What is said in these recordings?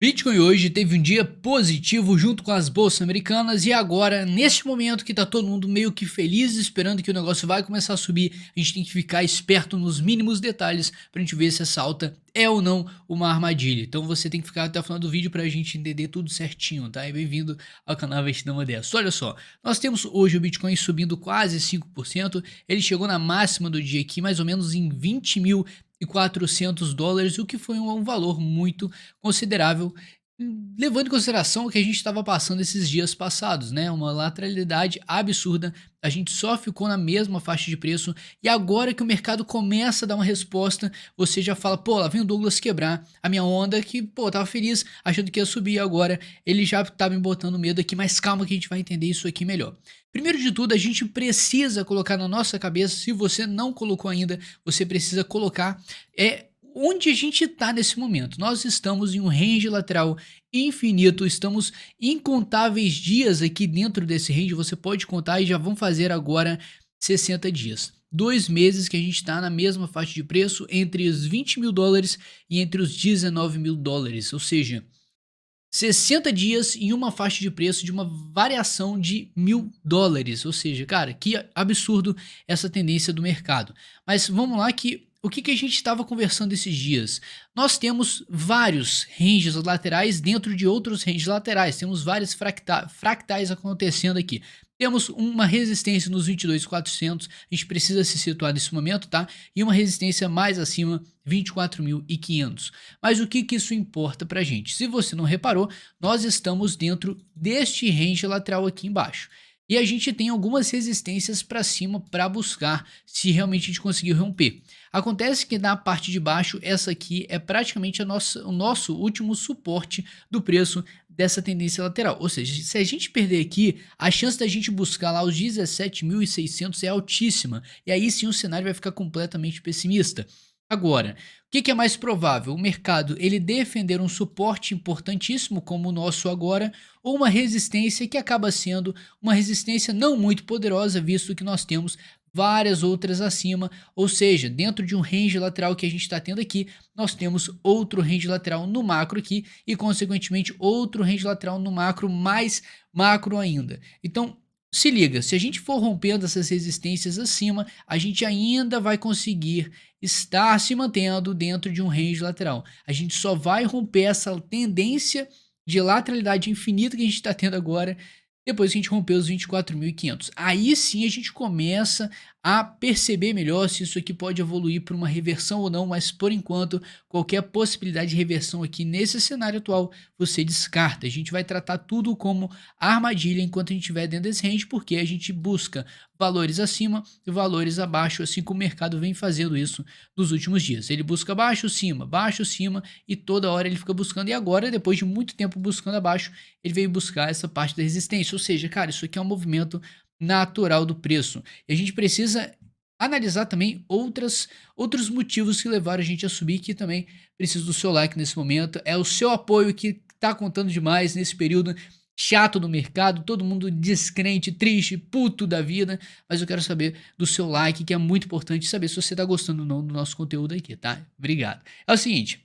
Bitcoin hoje teve um dia positivo junto com as bolsas americanas e agora, neste momento que tá todo mundo meio que feliz esperando que o negócio vai começar a subir, a gente tem que ficar esperto nos mínimos detalhes pra gente ver se essa alta é ou não uma armadilha. Então você tem que ficar até o final do vídeo pra gente entender tudo certinho, tá? E bem-vindo ao canal Investidor Modesto. Olha só, nós temos hoje o Bitcoin subindo quase 5%, ele chegou na máxima do dia aqui mais ou menos em 20.400 dólares, o que foi um valor muito considerável, levando em consideração o que a gente estava passando esses dias passados, né? Uma lateralidade absurda, a gente só ficou na mesma faixa de preço e agora que o mercado começa a dar uma resposta, você já fala, pô, lá vem o Douglas quebrar a minha onda que, pô, tava feliz achando que ia subir agora, ele já tá me botando medo aqui, mas calma que a gente vai entender isso aqui melhor. Primeiro de tudo, a gente precisa colocar na nossa cabeça, se você não colocou ainda, você precisa colocar onde a gente está nesse momento. Nós estamos em um range lateral infinito, estamos incontáveis dias aqui dentro desse range, você pode contar e já vão fazer agora 60 dias. 2 meses que a gente está na mesma faixa de preço entre os 20 mil dólares e entre os 19 mil dólares, ou seja, 60 dias em uma faixa de preço de uma variação de 1.000 dólares, ou seja, cara, que absurdo essa tendência do mercado. Mas vamos lá que o que a gente estava conversando esses dias? Nós temos vários ranges laterais dentro de outros ranges laterais, temos vários fractais acontecendo aqui. Temos uma resistência nos 22.400, a gente precisa se situar nesse momento, tá? E uma resistência mais acima, 24.500. Mas o que isso importa pra gente? Se você não reparou, nós estamos dentro deste range lateral aqui embaixo. E a gente tem algumas resistências para cima para buscar se realmente a gente conseguir romper. Acontece que na parte de baixo, essa aqui é praticamente o nosso último suporte do preço dessa tendência lateral. Ou seja, se a gente perder aqui, a chance da gente buscar lá os 17.600 é altíssima. E aí sim o cenário vai ficar completamente pessimista. Agora, o que é mais provável? O mercado ele defender um suporte importantíssimo como o nosso agora, ou uma resistência que acaba sendo uma resistência não muito poderosa, visto que nós temos várias outras acima, ou seja, dentro de um range lateral que a gente está tendo aqui, nós temos outro range lateral no macro aqui e consequentemente outro range lateral no macro, mais macro ainda. Então, se liga, se a gente for rompendo essas resistências acima, a gente ainda vai conseguir estar se mantendo dentro de um range lateral. A gente só vai romper essa tendência de lateralidade infinita que a gente está tendo agora depois que a gente romper os 24.500. Aí sim a gente começa a perceber melhor se isso aqui pode evoluir para uma reversão ou não, mas por enquanto qualquer possibilidade de reversão aqui nesse cenário atual você descarta. A gente vai tratar tudo como armadilha enquanto a gente estiver dentro desse range, porque a gente busca valores acima e valores abaixo, assim como o mercado vem fazendo isso nos últimos dias. Ele busca baixo, cima e toda hora ele fica buscando, e agora depois de muito tempo buscando abaixo, ele veio buscar essa parte da resistência, ou seja, cara, isso aqui é um movimento natural do preço. E a gente precisa analisar também outros motivos que levaram a gente a subir, que também precisa do seu like nesse momento. É o seu apoio que está contando demais nesse período chato do mercado, todo mundo descrente, triste, puto da vida, mas eu quero saber do seu like, que é muito importante saber se você está gostando ou não do nosso conteúdo aqui, tá? Obrigado. É o seguinte,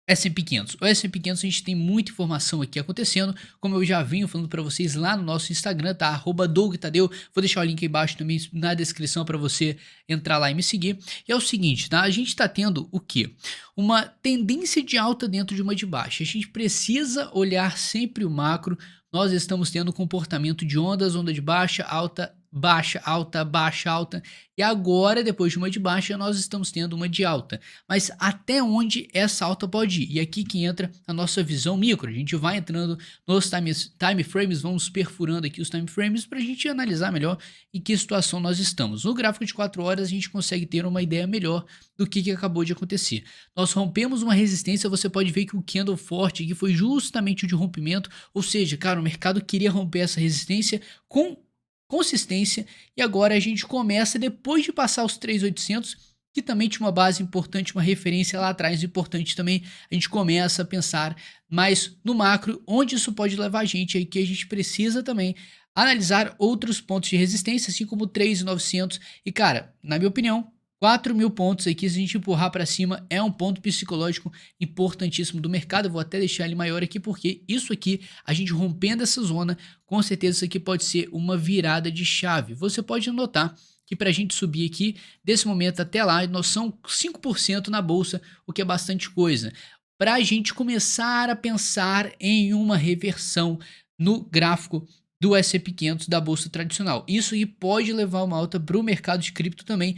S&P 500. O S&P 500 a gente tem muita informação aqui acontecendo, como eu já vinha falando para vocês lá no nosso Instagram, tá? @DougTadeu. Vou deixar o link aí embaixo também na descrição para você entrar lá e me seguir. E é o seguinte, tá? A gente tá tendo o quê? Uma tendência de alta dentro de uma de baixa. A gente precisa olhar sempre o macro. Nós estamos tendo comportamento de ondas, onda de baixa, alta, baixa, alta, baixa, alta. E agora, depois de uma de baixa, nós estamos tendo uma de alta. Mas até onde essa alta pode ir? E aqui que entra a nossa visão micro. A gente vai entrando nos time frames, vamos perfurando aqui os time frames para a gente analisar melhor em que situação nós estamos. No gráfico de 4 horas, a gente consegue ter uma ideia melhor do que acabou de acontecer. Nós rompemos uma resistência, você pode ver que o candle forte aqui foi justamente o de rompimento, ou seja, cara, o mercado queria romper essa resistência com consistência, e agora a gente começa, depois de passar os 3.800, que também tinha uma base importante, uma referência lá atrás importante também, a gente começa a pensar mais no macro, onde isso pode levar a gente, aí que a gente precisa também analisar outros pontos de resistência, assim como 3.900, e cara, na minha opinião, 4.000 pontos aqui, se a gente empurrar para cima, é um ponto psicológico importantíssimo do mercado. Eu vou até deixar ele maior aqui, porque isso aqui, a gente rompendo essa zona, com certeza isso aqui pode ser uma virada de chave. Você pode notar que para a gente subir aqui, desse momento até lá, nós somos 5% na bolsa, o que é bastante coisa. Para a gente começar a pensar em uma reversão no gráfico do S&P 500 da bolsa tradicional. Isso aí pode levar uma alta para o mercado de cripto também.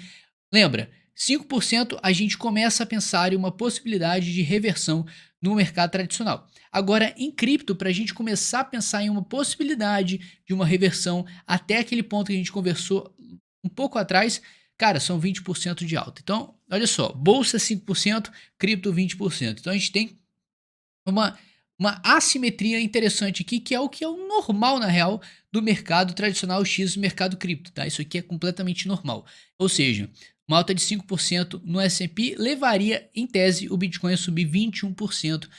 Lembra, 5% a gente começa a pensar em uma possibilidade de reversão no mercado tradicional. Agora, em cripto, para a gente começar a pensar em uma possibilidade de uma reversão até aquele ponto que a gente conversou um pouco atrás, cara, são 20% de alta. Então, olha só, bolsa 5%, cripto 20%. Então, a gente tem uma assimetria interessante aqui, que é o normal, na real, do mercado tradicional X, do mercado cripto, tá? Isso aqui é completamente normal. Ou seja, uma alta de 5% no S&P levaria, em tese, o Bitcoin a subir 21%.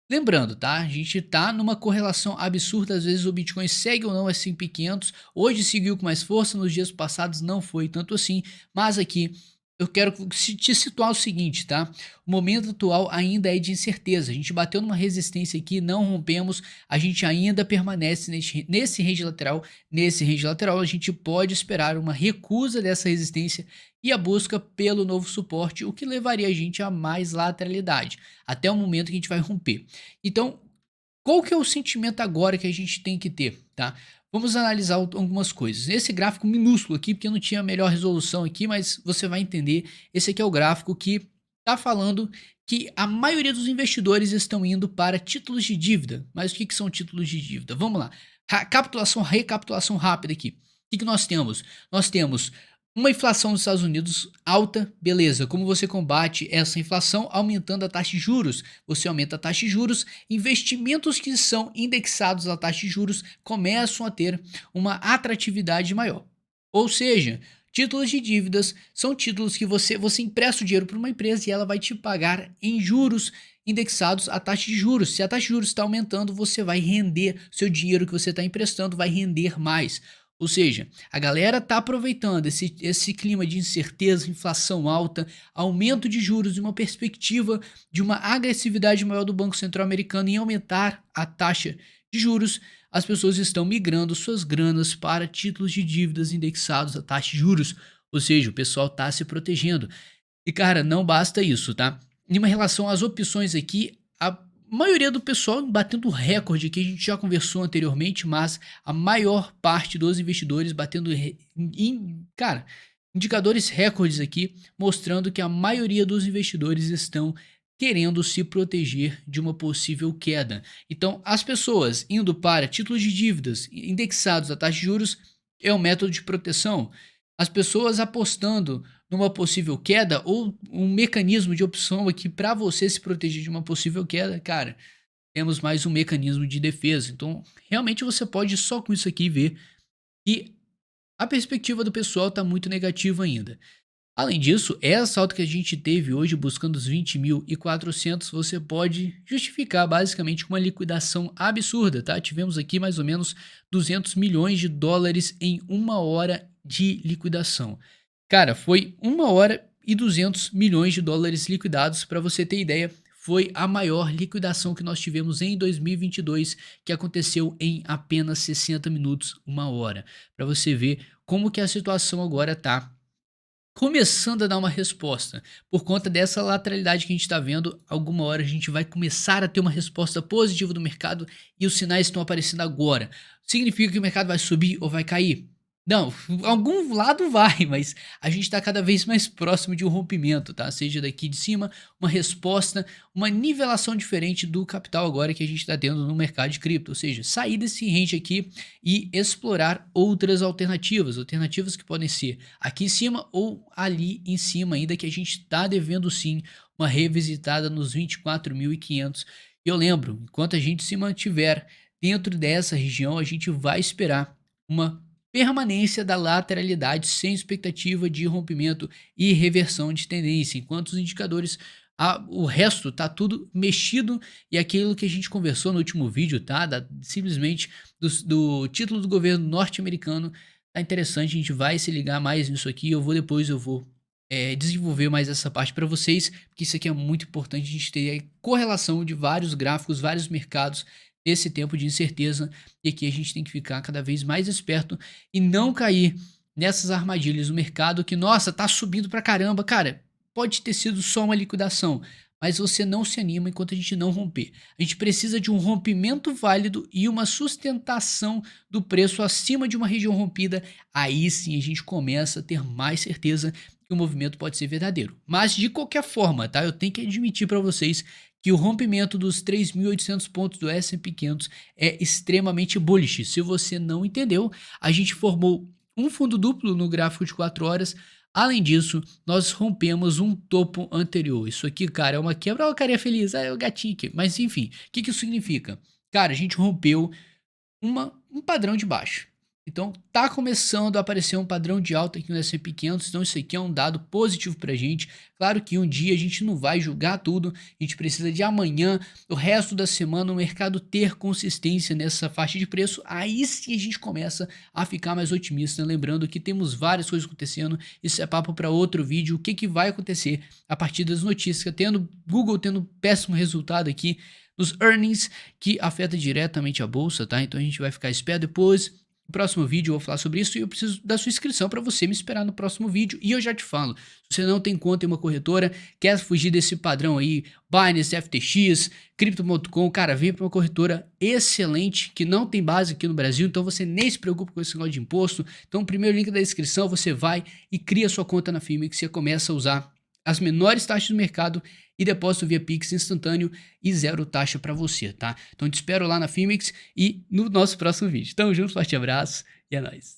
Lembrando, tá? A gente tá numa correlação absurda, às vezes o Bitcoin segue ou não o S&P 500, hoje seguiu com mais força, nos dias passados não foi tanto assim, mas aqui eu quero te situar o seguinte, tá? O momento atual ainda é de incerteza, a gente bateu numa resistência aqui, não rompemos, a gente ainda permanece nesse range lateral a gente pode esperar uma recusa dessa resistência e a busca pelo novo suporte, o que levaria a gente a mais lateralidade, até o momento que a gente vai romper. Então, qual que é o sentimento agora que a gente tem que ter, tá? Vamos analisar algumas coisas. Esse gráfico minúsculo aqui, porque eu não tinha a melhor resolução aqui, mas você vai entender. Esse aqui é o gráfico que está falando que a maioria dos investidores estão indo para títulos de dívida. Mas o que são títulos de dívida? Vamos lá. Recapitulação rápida aqui. O que nós temos? Nós temos uma inflação nos Estados Unidos alta, beleza. Como você combate essa inflação? Aumentando a taxa de juros. Você aumenta a taxa de juros, investimentos que são indexados à taxa de juros começam a ter uma atratividade maior. Ou seja, títulos de dívidas são títulos que você empresta o dinheiro para uma empresa e ela vai te pagar em juros indexados à taxa de juros. Se a taxa de juros está aumentando, você vai render, seu dinheiro que você está emprestando vai render mais. Ou seja, a galera está aproveitando esse clima de incerteza, inflação alta, aumento de juros e uma perspectiva de uma agressividade maior do Banco Central Americano em aumentar a taxa de juros. As pessoas estão migrando suas granas para títulos de dívidas indexados à taxa de juros. Ou seja, o pessoal está se protegendo. E cara, não basta isso, tá? Em uma relação às opções aqui, a maioria do pessoal batendo recorde que a gente já conversou anteriormente, mas a maior parte dos investidores batendo indicadores recordes aqui, mostrando que a maioria dos investidores estão querendo se proteger de uma possível queda. Então, as pessoas indo para títulos de dívidas indexados à taxa de juros é um método de proteção. As pessoas apostando numa possível queda ou um mecanismo de opção aqui para você se proteger de uma possível queda, cara, temos mais um mecanismo de defesa. Então, realmente você pode só com isso aqui ver que a perspectiva do pessoal está muito negativa ainda. Além disso, essa alta que a gente teve hoje buscando os 20.400, você pode justificar basicamente com uma liquidação absurda, tá? Tivemos aqui mais ou menos 200 milhões de dólares em uma hora de liquidação. Cara, foi 1 hora e 200 milhões de dólares liquidados, para você ter ideia, foi a maior liquidação que nós tivemos em 2022, que aconteceu em apenas 60 minutos, 1 hora. Para você ver como que a situação agora tá começando a dar uma resposta. Por conta dessa lateralidade que a gente está vendo, alguma hora a gente vai começar a ter uma resposta positiva do mercado e os sinais estão aparecendo agora. Significa que o mercado vai subir ou vai cair? Não, algum lado vai, mas a gente está cada vez mais próximo de um rompimento, tá? Seja daqui de cima, uma resposta, uma nivelação diferente do capital agora que a gente está tendo no mercado de cripto. Ou seja, sair desse range aqui e explorar outras alternativas. Alternativas que podem ser aqui em cima ou ali em cima, ainda que a gente está devendo sim uma revisitada nos 24.500. E eu lembro, enquanto a gente se mantiver dentro dessa região, a gente vai esperar uma permanência da lateralidade sem expectativa de rompimento e reversão de tendência, enquanto os indicadores, o resto tá tudo mexido e aquilo que a gente conversou no último vídeo, tá? Simplesmente do título do governo norte-americano, tá interessante, a gente vai se ligar mais nisso aqui, eu vou desenvolver mais essa parte para vocês, porque isso aqui é muito importante a gente ter a correlação de vários gráficos, vários mercados nesse tempo de incerteza, e aqui a gente tem que ficar cada vez mais esperto e não cair nessas armadilhas do mercado que, nossa, tá subindo pra caramba, cara, pode ter sido só uma liquidação, mas você não se anima enquanto a gente não romper. A gente precisa de um rompimento válido e uma sustentação do preço acima de uma região rompida. Aí sim a gente começa a ter mais certeza que o movimento pode ser verdadeiro. Mas de qualquer forma, tá? Eu tenho que admitir para vocês que o rompimento dos 3.800 pontos do S&P 500 é extremamente bullish. Se você não entendeu, a gente formou um fundo duplo no gráfico de 4 horas. Além disso, nós rompemos um topo anterior. Isso aqui, cara, é uma quebra. Olha o carinha feliz, é o gatinho aqui. Mas enfim, o que isso significa? Cara, a gente rompeu um padrão de baixo. Então, tá começando a aparecer um padrão de alta aqui no S&P 500, então isso aqui é um dado positivo pra gente. Claro que um dia a gente não vai julgar tudo, a gente precisa de amanhã, o resto da semana, o mercado ter consistência nessa faixa de preço, aí sim a gente começa a ficar mais otimista, lembrando que temos várias coisas acontecendo, isso é papo para outro vídeo, o que vai acontecer a partir das notícias, Google tendo péssimo resultado aqui, nos earnings, que afeta diretamente a bolsa, tá? Então a gente vai ficar esperto depois. No próximo vídeo eu vou falar sobre isso e eu preciso da sua inscrição para você me esperar no próximo vídeo. E eu já te falo, se você não tem conta em uma corretora, quer fugir desse padrão aí, Binance, FTX, Crypto.com, cara, vem para uma corretora excelente, que não tem base aqui no Brasil, então você nem se preocupa com esse negócio de imposto. Então, o primeiro link da descrição, você vai e cria sua conta na Firmix, você começa a usar as menores taxas do mercado e depósito via Pix instantâneo e zero taxa para você, tá? Então te espero lá na Firmix e no nosso próximo vídeo. Tamo junto, forte abraço e é nóis.